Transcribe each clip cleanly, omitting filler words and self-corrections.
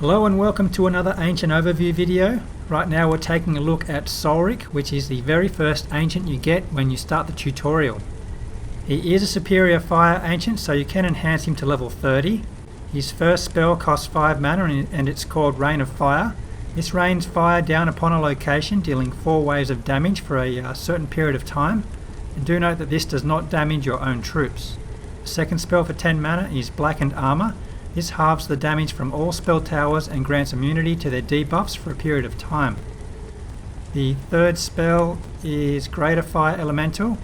Hello and welcome to another ancient overview video. Right now we're taking a look at Sulric, which is the very first ancient you get when you start the tutorial. He is a superior fire ancient, so you can enhance him to level 30. His first spell costs 5 mana and it's called Rain of Fire. This rains fire down upon a location, dealing 4 waves of damage for a certain period of time. And do note that this does not damage your own troops. The second spell for 10 mana is Blackened Armor. This halves the damage from all spell towers and grants immunity to their debuffs for a period of time. The third spell is Greater Fire Elemental.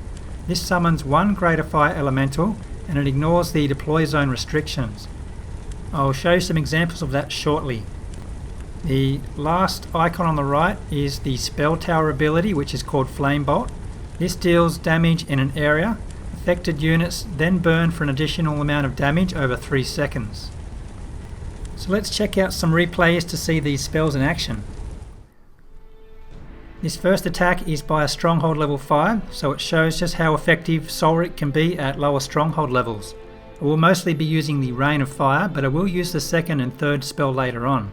This summons 1 Greater Fire Elemental and it ignores the deploy zone restrictions. I'll show you some examples of that shortly. The last icon on the right is the spell tower ability, which is called Flame Bolt. This deals damage in an area. Affected units then burn for an additional amount of damage over 3 seconds. So let's check out some replays to see these spells in action. This first attack is by a stronghold level 5, so it shows just how effective Sulric can be at lower stronghold levels. I will mostly be using the Rain of Fire, but I will use the second and third spell later on.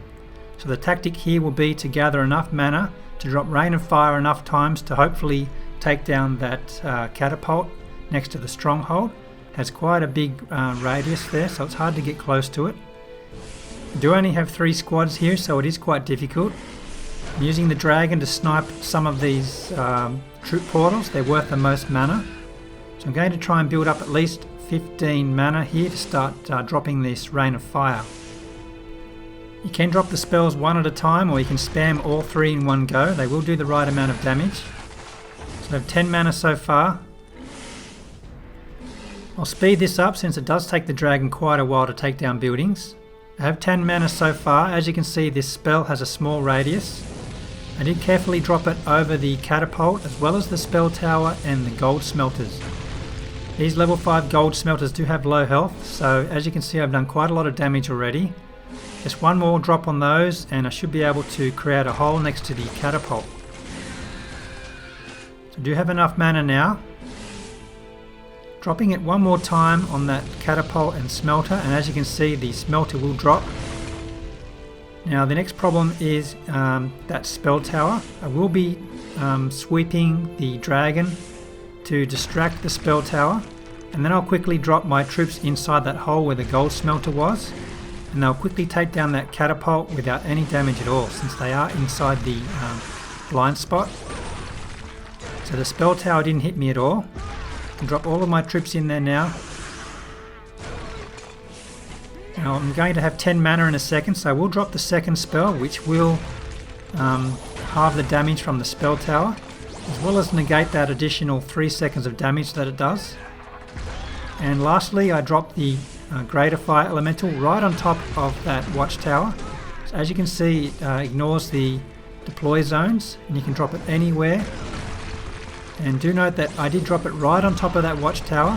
So the tactic here will be to gather enough mana to drop Rain of Fire enough times to hopefully take down that catapult next to the stronghold. It has quite a big radius there, so it's hard to get close to it. I do only have 3 squads here, so it is quite difficult. I'm using the dragon to snipe some of these troop portals. They're worth the most mana. So I'm going to try and build up at least 15 mana here to start dropping this Rain of Fire. You can drop the spells one at a time, or you can spam all 3 in one go. They will do the right amount of damage. So I have 10 mana so far. I'll speed this up since it does take the dragon quite a while to take down buildings. I have 10 mana so far. As you can see, this spell has a small radius. I did carefully drop it over the catapult as well as the spell tower and the gold smelters. These level 5 gold smelters do have low health, so as you can see I've done quite a lot of damage already. Just one more drop on those and I should be able to create a hole next to the catapult. So I do have enough mana now. Dropping it one more time on that catapult and smelter, and as you can see the smelter will drop. Now the next problem is that spell tower. I will be sweeping the dragon to distract the spell tower, and then I'll quickly drop my troops inside that hole where the gold smelter was, and they'll quickly take down that catapult without any damage at all since they are inside the blind spot. So the spell tower didn't hit me at all. I can drop all of my troops in there now. Now I'm going to have 10 mana in a second, so I will drop the second spell, which will halve the damage from the spell tower, as well as negate that additional 3 seconds of damage that it does. And lastly, I drop the Greater Fire Elemental right on top of that watchtower. So as you can see, it ignores the deploy zones, and you can drop it anywhere. And do note that I did drop it right on top of that watchtower,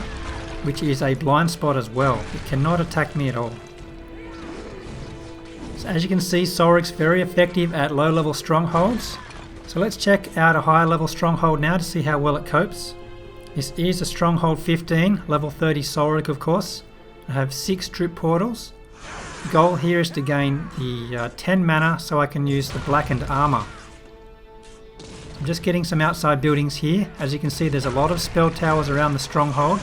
which is a blind spot as well. It cannot attack me at all. So as you can see, Sulric's very effective at low level strongholds. So let's check out a higher level stronghold now to see how well it copes. This is a stronghold 15, level 30 Sulric of course. I have 6 troop portals. The goal here is to gain the 10 mana so I can use the Blackened Armor. I'm just getting some outside buildings here. As you can see, there's a lot of spell towers around the stronghold.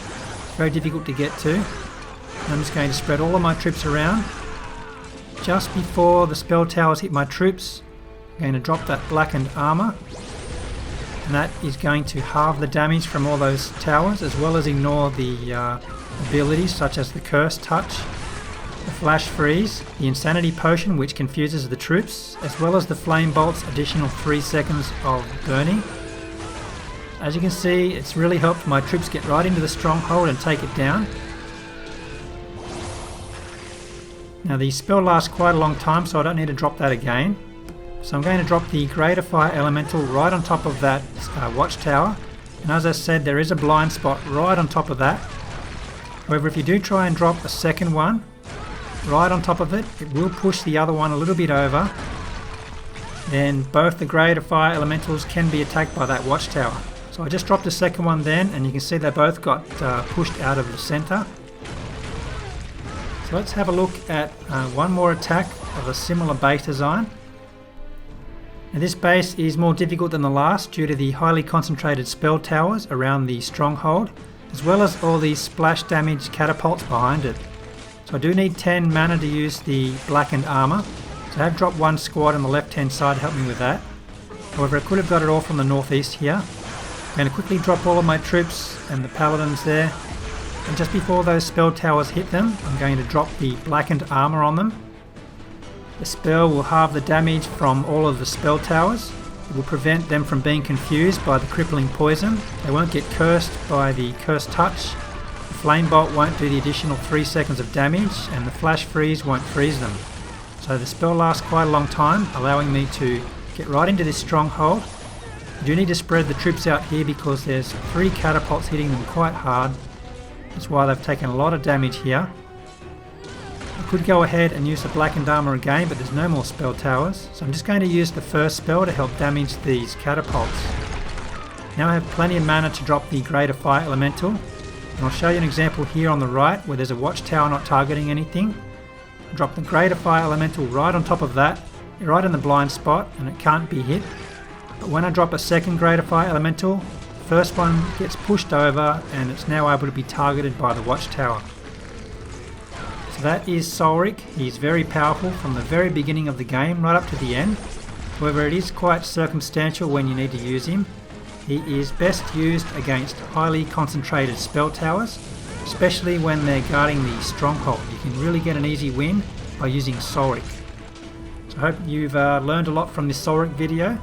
Very difficult to get to. And I'm just going to spread all of my troops around. Just before the spell towers hit my troops, I'm going to drop that Blackened Armor. And that is going to halve the damage from all those towers, as well as ignore the abilities such as the Curse Touch, the Flash Freeze, the Insanity Potion which confuses the troops, as well as the Flame Bolt's additional 3 seconds of burning. As you can see, it's really helped my troops get right into the stronghold and take it down. Now the spell lasts quite a long time, so I don't need to drop that again. So I'm going to drop the Greater Fire Elemental right on top of that watchtower, and as I said, there is a blind spot right on top of that. However, if you do try and drop a second one right on top of it, it will push the other one a little bit over. Then both the Greater Fire Elementals can be attacked by that watchtower. So I just dropped a second one then, and you can see they both got pushed out of the centre. So So let's have a look at one more attack of a similar base design. Now this base is more difficult than the last due to the highly concentrated spell towers around the stronghold, as well as all these splash damage catapults behind it. So I do need 10 mana to use the blackened armour, so I have dropped one squad on the left hand side to help me with that. However, I could have got it all from the northeast here. I'm going to quickly drop all of my troops and the paladins there, and just before those spell towers hit them, I'm going to drop the blackened armour on them. The spell will halve the damage from all of the spell towers. It will prevent them from being confused by the crippling poison. They won't get cursed by the cursed touch. The flame bolt won't do the additional 3 seconds of damage, and the flash freeze won't freeze them. So the spell lasts quite a long time, allowing me to get right into this stronghold. You do need to spread the troops out here because there's 3 catapults hitting them quite hard. That's why they've taken a lot of damage here. I could go ahead and use the blackened armour again, but there's no more spell towers, so I'm just going to use the first spell to help damage these catapults. Now I have plenty of mana to drop the greater fire elemental, and I'll show you an example here on the right where there's a watchtower not targeting anything. I drop the greater fire elemental right on top of that, right in the blind spot, and it can't be hit. But when I drop a second greater fire elemental, the first one gets pushed over and it's now able to be targeted by the watchtower. So that is Sulric. He's very powerful from the very beginning of the game right up to the end. However, it is quite circumstantial when you need to use him. He is best used against highly concentrated spell towers, especially when they're guarding the stronghold. You can really get an easy win by using Sulric. So I hope you've learned a lot from this Sulric video.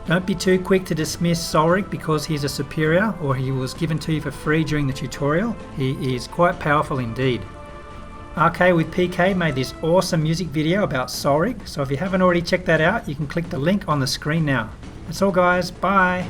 Don't be too quick to dismiss Sulric because he's a superior or he was given to you for free during the tutorial. He is quite powerful indeed. RK with PK made this awesome music video about Sulric, so if you haven't already checked that out, you can click the link on the screen now. That's all guys, bye!